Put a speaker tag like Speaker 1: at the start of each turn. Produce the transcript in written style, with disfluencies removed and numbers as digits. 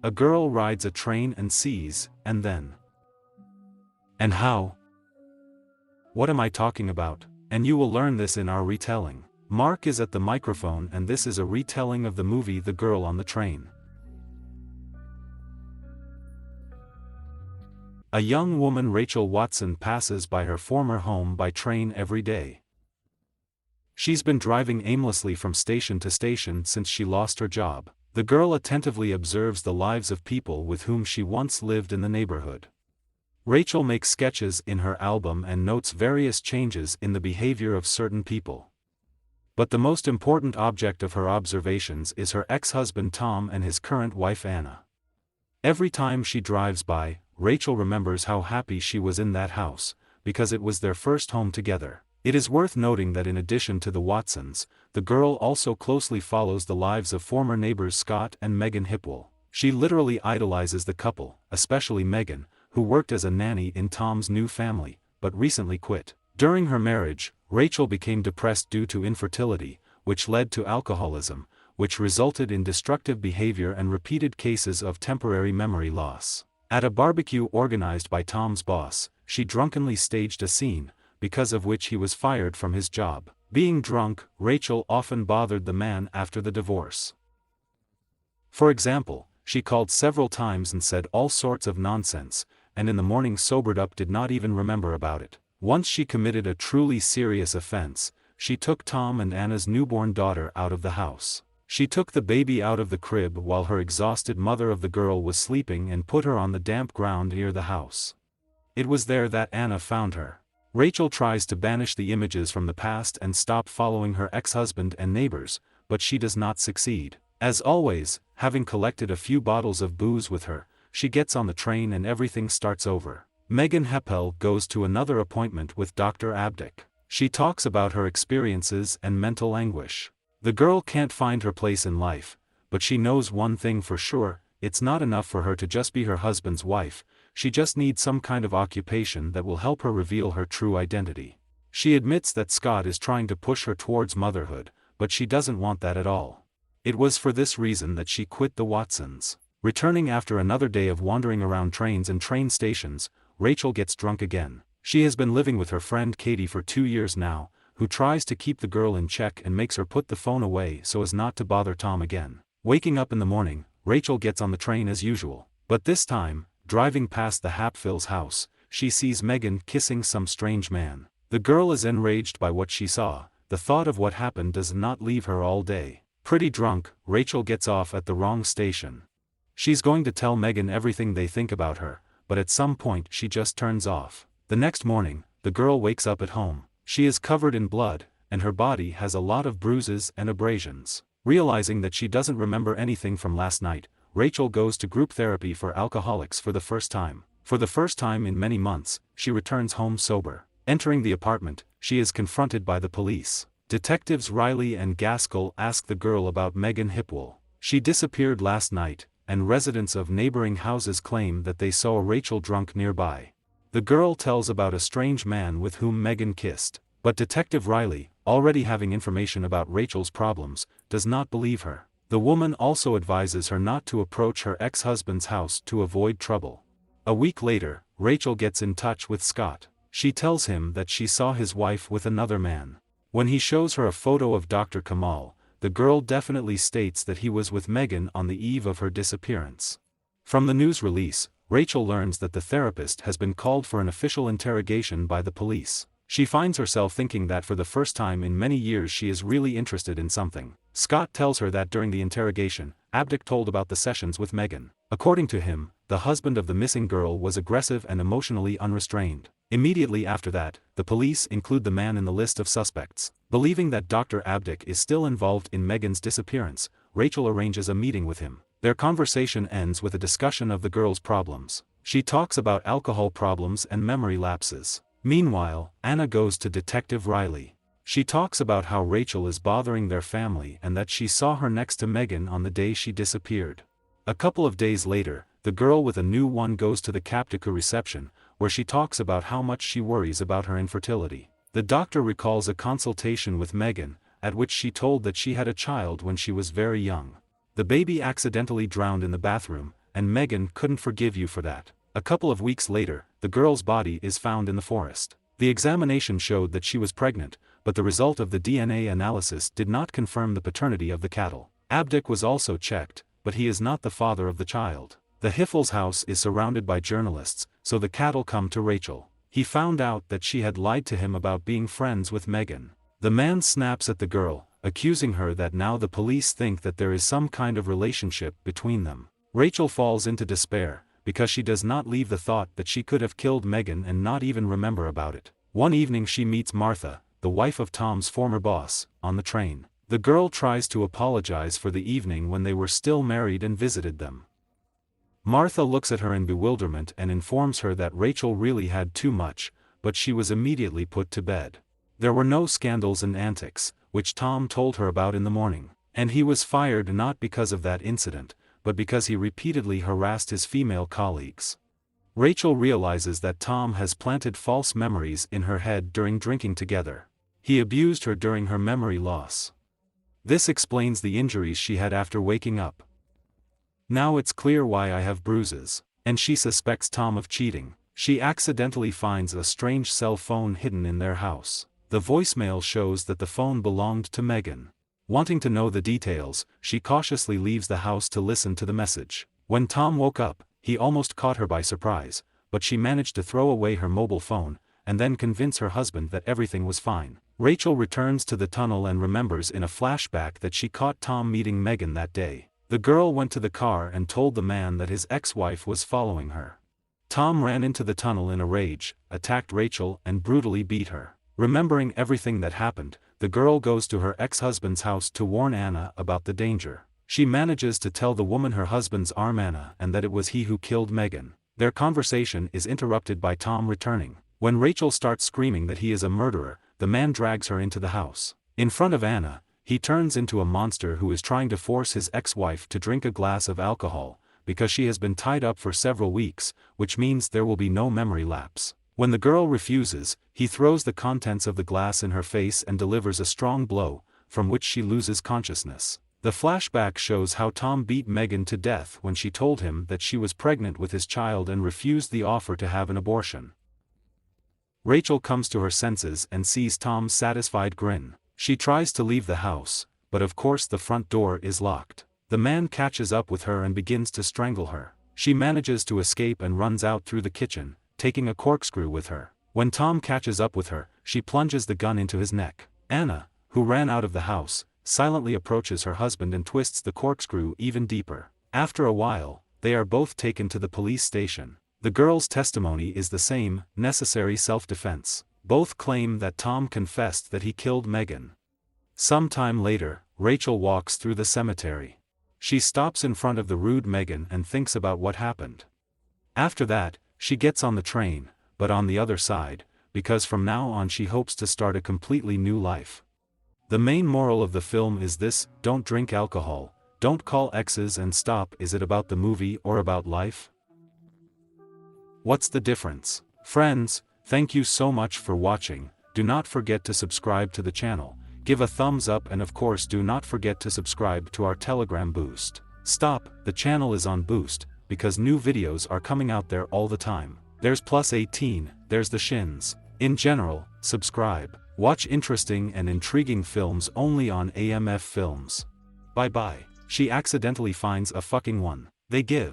Speaker 1: A girl rides a train and sees, and then. And how? What am I talking about? And you will learn this in our retelling. Mark is at the microphone and this is a retelling of the movie The Girl on the Train. A young woman, Rachel Watson, passes by her former home by train every day. She's been driving aimlessly from station to station since she lost her job. The girl attentively observes the lives of people with whom she once lived in the neighborhood. Rachel makes sketches in her album and notes various changes in the behavior of certain people. But the most important object of her observations is her ex-husband Tom and his current wife Anna. Every time she drives by, Rachel remembers how happy she was in that house, because it was their first home together. It is worth noting that in addition to the Watsons, the girl also closely follows the lives of former neighbors Scott and Megan Hipwell. She literally idolizes the couple, especially Megan, who worked as a nanny in Tom's new family, but recently quit. During her marriage, Rachel became depressed due to infertility, which led to alcoholism, which resulted in destructive behavior and repeated cases of temporary memory loss. At a barbecue organized by Tom's boss, she drunkenly staged a scene, because of which he was fired from his job. Being drunk, Rachel often bothered the man after the divorce. For example, she called several times and said all sorts of nonsense, and in the morning sobered up did not even remember about it. Once she committed a truly serious offense. She took Tom and Anna's newborn daughter out of the house. She took the baby out of the crib while her exhausted mother of the girl was sleeping and put her on the damp ground near the house. It was there that Anna found her. Rachel tries to banish the images from the past and stop following her ex-husband and neighbors, but she does not succeed. As always, having collected a few bottles of booze with her, she gets on the train and everything starts over. Megan Hipwell goes to another appointment with Dr. Abdick. She talks about her experiences and mental anguish. The girl can't find her place in life, but she knows one thing for sure: it's not enough for her to just be her husband's wife. She just needs some kind of occupation that will help her reveal her true identity. She admits that Scott is trying to push her towards motherhood, but she doesn't want that at all. It was for this reason that she quit the Watsons. Returning after another day of wandering around trains and train stations, Rachel gets drunk again. She has been living with her friend Katie for 2 years now, who tries to keep the girl in check and makes her put the phone away so as not to bother Tom again. Waking up in the morning, Rachel gets on the train as usual. But this time, driving past the Hapfills' house, she sees Megan kissing some strange man. The girl is enraged by what she saw. The thought of what happened does not leave her all day. Pretty drunk, Rachel gets off at the wrong station. She's going to tell Megan everything they think about her, but at some point she just turns off. The next morning, the girl wakes up at home. She is covered in blood, and her body has a lot of bruises and abrasions. Realizing that she doesn't remember anything from last night, Rachel goes to group therapy for alcoholics for the first time. For the first time in many months, she returns home sober. Entering the apartment, she is confronted by the police. Detectives Riley and Gaskell ask the girl about Megan Hipwell. She disappeared last night, and residents of neighboring houses claim that they saw Rachel drunk nearby. The girl tells about a strange man with whom Megan kissed. But Detective Riley, already having information about Rachel's problems, does not believe her. The woman also advises her not to approach her ex-husband's house to avoid trouble. A week later, Rachel gets in touch with Scott. She tells him that she saw his wife with another man. When he shows her a photo of Dr. Kamal, the girl definitely states that he was with Megan on the eve of her disappearance. From the news release, Rachel learns that the therapist has been called for an official interrogation by the police. She finds herself thinking that for the first time in many years she is really interested in something. Scott tells her that during the interrogation, Abdick told about the sessions with Megan. According to him, the husband of the missing girl was aggressive and emotionally unrestrained. Immediately after that, the police include the man in the list of suspects. Believing that Dr. Abdick is still involved in Megan's disappearance, Rachel arranges a meeting with him. Their conversation ends with a discussion of the girl's problems. She talks about alcohol problems and memory lapses. Meanwhile, Anna goes to Detective Riley. She talks about how Rachel is bothering their family and that she saw her next to Megan on the day she disappeared. A couple of days later, the girl with a new one goes to the Captica reception, where she talks about how much she worries about her infertility. The doctor recalls a consultation with Megan, at which she told that she had a child when she was very young. The baby accidentally drowned in the bathroom, and Megan couldn't forgive you for that. A couple of weeks later, the girl's body is found in the forest. The examination showed that she was pregnant, but the result of the DNA analysis did not confirm the paternity of the cattle. Abdick was also checked, but he is not the father of the child. The Hiffels house is surrounded by journalists, so the cattle come to Rachel. He found out that she had lied to him about being friends with Megan. The man snaps at the girl, accusing her that now the police think that there is some kind of relationship between them. Rachel falls into despair, because she does not leave the thought that she could have killed Megan and not even remember about it. One evening she meets Martha, the wife of Tom's former boss, on the train. The girl tries to apologize for the evening when they were still married and visited them. Martha looks at her in bewilderment and informs her that Rachel really had too much, but she was immediately put to bed. There were no scandals and antics, which Tom told her about in the morning, and he was fired not because of that incident, but because he repeatedly harassed his female colleagues. Rachel realizes that Tom has planted false memories in her head during drinking together. He abused her during her memory loss. This explains the injuries she had after waking up. Now it's clear why I have bruises, and she suspects Tom of cheating. She accidentally finds a strange cell phone hidden in their house. The voicemail shows that the phone belonged to Megan. Wanting to know the details, she cautiously leaves the house to listen to the message. When Tom woke up, he almost caught her by surprise, but she managed to throw away her mobile phone, and then convince her husband that everything was fine. Rachel returns to the tunnel and remembers in a flashback that she caught Tom meeting Megan that day. The girl went to the car and told the man that his ex-wife was following her. Tom ran into the tunnel in a rage, attacked Rachel and brutally beat her. Remembering everything that happened, the girl goes to her ex-husband's house to warn Anna about the danger. She manages to tell the woman her husband's arm Anna and that it was he who killed Megan. Their conversation is interrupted by Tom returning. When Rachel starts screaming that he is a murderer, the man drags her into the house. In front of Anna, he turns into a monster who is trying to force his ex-wife to drink a glass of alcohol, because she has been tied up for several weeks, which means there will be no memory lapse. When the girl refuses, he throws the contents of the glass in her face and delivers a strong blow, from which she loses consciousness. The flashback shows how Tom beat Megan to death when she told him that she was pregnant with his child and refused the offer to have an abortion. Rachel comes to her senses and sees Tom's satisfied grin. She tries to leave the house, but of course the front door is locked. The man catches up with her and begins to strangle her. She manages to escape and runs out through the kitchen, taking a corkscrew with her. When Tom catches up with her, she plunges the gun into his neck. Anna, who ran out of the house, silently approaches her husband and twists the corkscrew even deeper. After a while, they are both taken to the police station. The girl's testimony is the same, necessary self-defense. Both claim that Tom confessed that he killed Megan. Some time later, Rachel walks through the cemetery. She stops in front of the rude Megan and thinks about what happened. After that, she gets on the train, but on the other side, because from now on she hopes to start a completely new life. The main moral of the film is this: don't drink alcohol, don't call exes and stop. Is it about the movie or about life? What's the difference? Friends, thank you so much for watching. Do not forget to subscribe to the channel, give a thumbs up, and of course do not forget to subscribe to our Telegram Boost. Stop, the channel is on Boost, because new videos are coming out there all the time. There's +18, there's the shins. In general, subscribe. Watch interesting and intriguing films only on AMF Films. Bye bye. She accidentally finds a fucking one. They give.